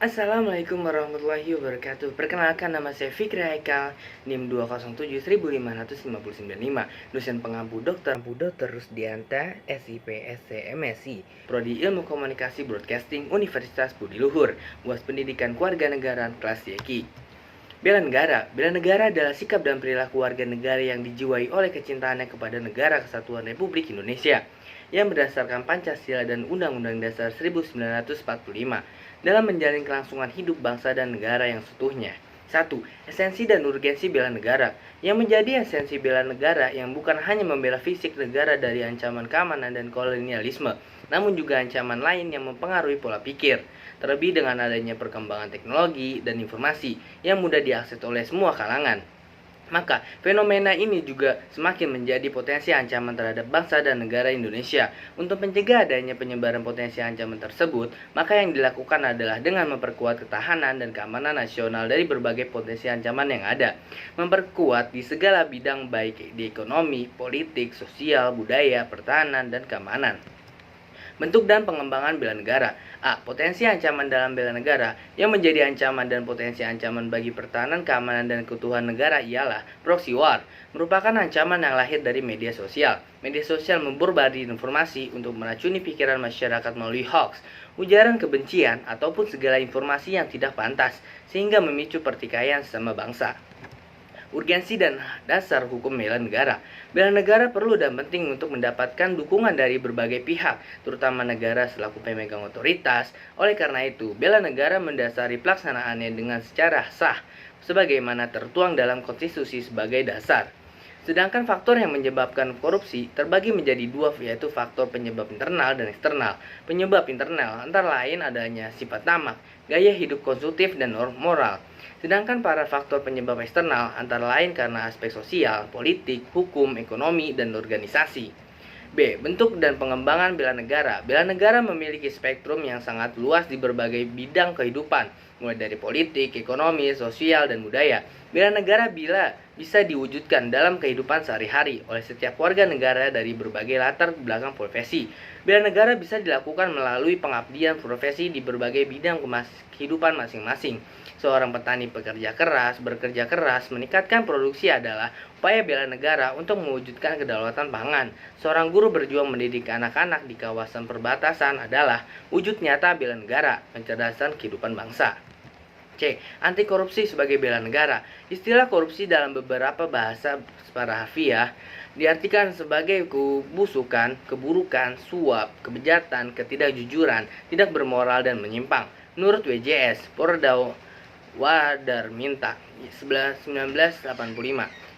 Assalamualaikum warahmatullahi wabarakatuh. Perkenalkan, nama saya Fikri Haikal, NIM 207-15555, dosen pengampu dokter Rusdianta, SIP, SC, MSI, Prodi Ilmu Komunikasi Broadcasting, Universitas Budi Luhur, UAS Pendidikan Kewarganegaraan kelas YKI. Bela negara. Bela negara adalah sikap dan perilaku warga negara yang dijiwai oleh kecintaannya kepada negara kesatuan Republik Indonesia yang berdasarkan Pancasila dan Undang-Undang Dasar 1945 dalam menjalin kelangsungan hidup bangsa dan negara yang seutuhnya. 1. Esensi dan urgensi bela negara. Yang menjadi esensi bela negara yang bukan hanya membela fisik negara dari ancaman keamanan dan kolonialisme, namun juga ancaman lain yang mempengaruhi pola pikir. Terlebih dengan adanya perkembangan teknologi dan informasi yang mudah diakses oleh semua kalangan, maka fenomena ini juga semakin menjadi potensi ancaman terhadap bangsa dan negara Indonesia. Untuk mencegah adanya penyebaran potensi ancaman tersebut, maka yang dilakukan adalah dengan memperkuat ketahanan dan keamanan nasional dari berbagai potensi ancaman yang ada. Memperkuat di segala bidang baik di ekonomi, politik, sosial, budaya, pertahanan, dan keamanan. Bentuk dan pengembangan bela negara. A. Potensi ancaman dalam bela negara. Yang menjadi ancaman dan potensi ancaman bagi pertahanan, keamanan, dan keutuhan negara ialah proxy war, merupakan ancaman yang lahir dari media sosial. Media sosial membombardir informasi untuk meracuni pikiran masyarakat melalui hoax, ujaran kebencian, ataupun segala informasi yang tidak pantas, sehingga memicu pertikaian sesama bangsa. Urgensi dan dasar hukum bela negara. Bela negara perlu dan penting untuk mendapatkan dukungan dari berbagai pihak, terutama negara selaku pemegang otoritas. Oleh karena itu, bela negara mendasari pelaksanaannya dengan secara sah, sebagaimana tertuang dalam konstitusi sebagai dasar. Sedangkan faktor yang menyebabkan korupsi terbagi menjadi dua, yaitu faktor penyebab internal dan eksternal. Penyebab internal antara lain adanya sifat tamak, gaya hidup konsumtif, dan moral. Sedangkan para faktor penyebab eksternal antara lain karena aspek sosial, politik, hukum, ekonomi, dan organisasi. B. Bentuk dan pengembangan bela negara. Bela negara memiliki spektrum yang sangat luas di berbagai bidang kehidupan, mulai dari politik, ekonomi, sosial, dan budaya. Bela negara bisa diwujudkan dalam kehidupan sehari-hari oleh setiap warga negara dari berbagai latar belakang profesi. Bela negara bisa dilakukan melalui pengabdian profesi di berbagai bidang kehidupan masing-masing. Seorang petani bekerja keras, meningkatkan produksi adalah upaya bela negara untuk mewujudkan kedaulatan pangan. Seorang guru berjuang mendidik anak-anak di kawasan perbatasan adalah wujud nyata bela negara, pencerdasan kehidupan bangsa. C. Anti korupsi sebagai bela negara. Istilah korupsi dalam beberapa bahasa para harfiah diartikan sebagai kebusukan, keburukan, suap, kebejatan, ketidakjujuran, tidak bermoral, dan menyimpang. Menurut WJS, Pordau Wadarminta 1985,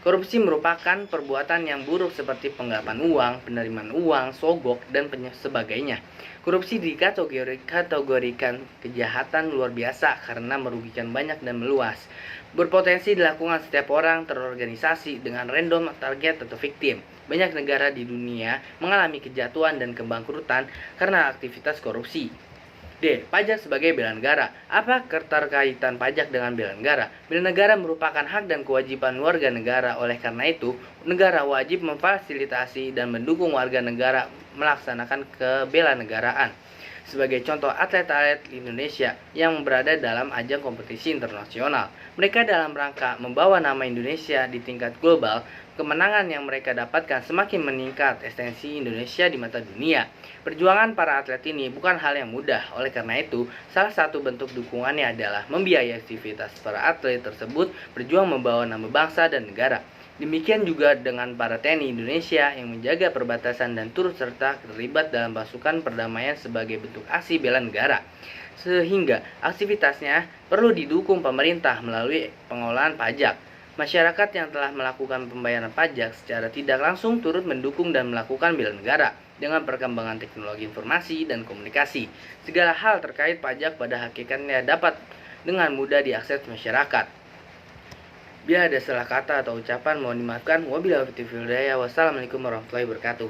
korupsi merupakan perbuatan yang buruk seperti penggelapan uang, penerimaan uang, sogok, dan sebagainya. Korupsi dikategorikan kejahatan luar biasa karena merugikan banyak dan meluas. Berpotensi dilakukan setiap orang terorganisasi dengan random target atau viktim. Banyak negara di dunia mengalami kejatuhan dan kebangkrutan karena aktivitas korupsi. D. Pajak sebagai bela negara. Apa keterkaitan pajak dengan bela negara? Bela negara merupakan hak dan kewajiban warga negara. Oleh karena itu, negara wajib memfasilitasi dan mendukung warga negara melaksanakan kebela-negaraan. Sebagai contoh, atlet-atlet Indonesia yang berada dalam ajang kompetisi internasional, mereka dalam rangka membawa nama Indonesia di tingkat global. Kemenangan yang mereka dapatkan semakin meningkat eksistensi Indonesia di mata dunia. Perjuangan para atlet ini bukan hal yang mudah. Oleh karena itu, salah satu bentuk dukungannya adalah membiayai aktivitas para atlet tersebut berjuang membawa nama bangsa dan negara. Demikian juga dengan para TNI Indonesia yang menjaga perbatasan dan turut serta terlibat dalam pasukan perdamaian sebagai bentuk aksi bela negara. Sehingga aktivitasnya perlu didukung pemerintah melalui pengolahan pajak. Masyarakat yang telah melakukan pembayaran pajak secara tidak langsung turut mendukung dan melakukan bela negara. Dengan perkembangan teknologi informasi dan komunikasi, segala hal terkait pajak pada hakikatnya dapat dengan mudah diakses masyarakat. Bila ada salah kata atau ucapan mohon dimaafkan. Wabillahi taufiq wal hidayah. Wassalamualaikum warahmatullahi wabarakatuh.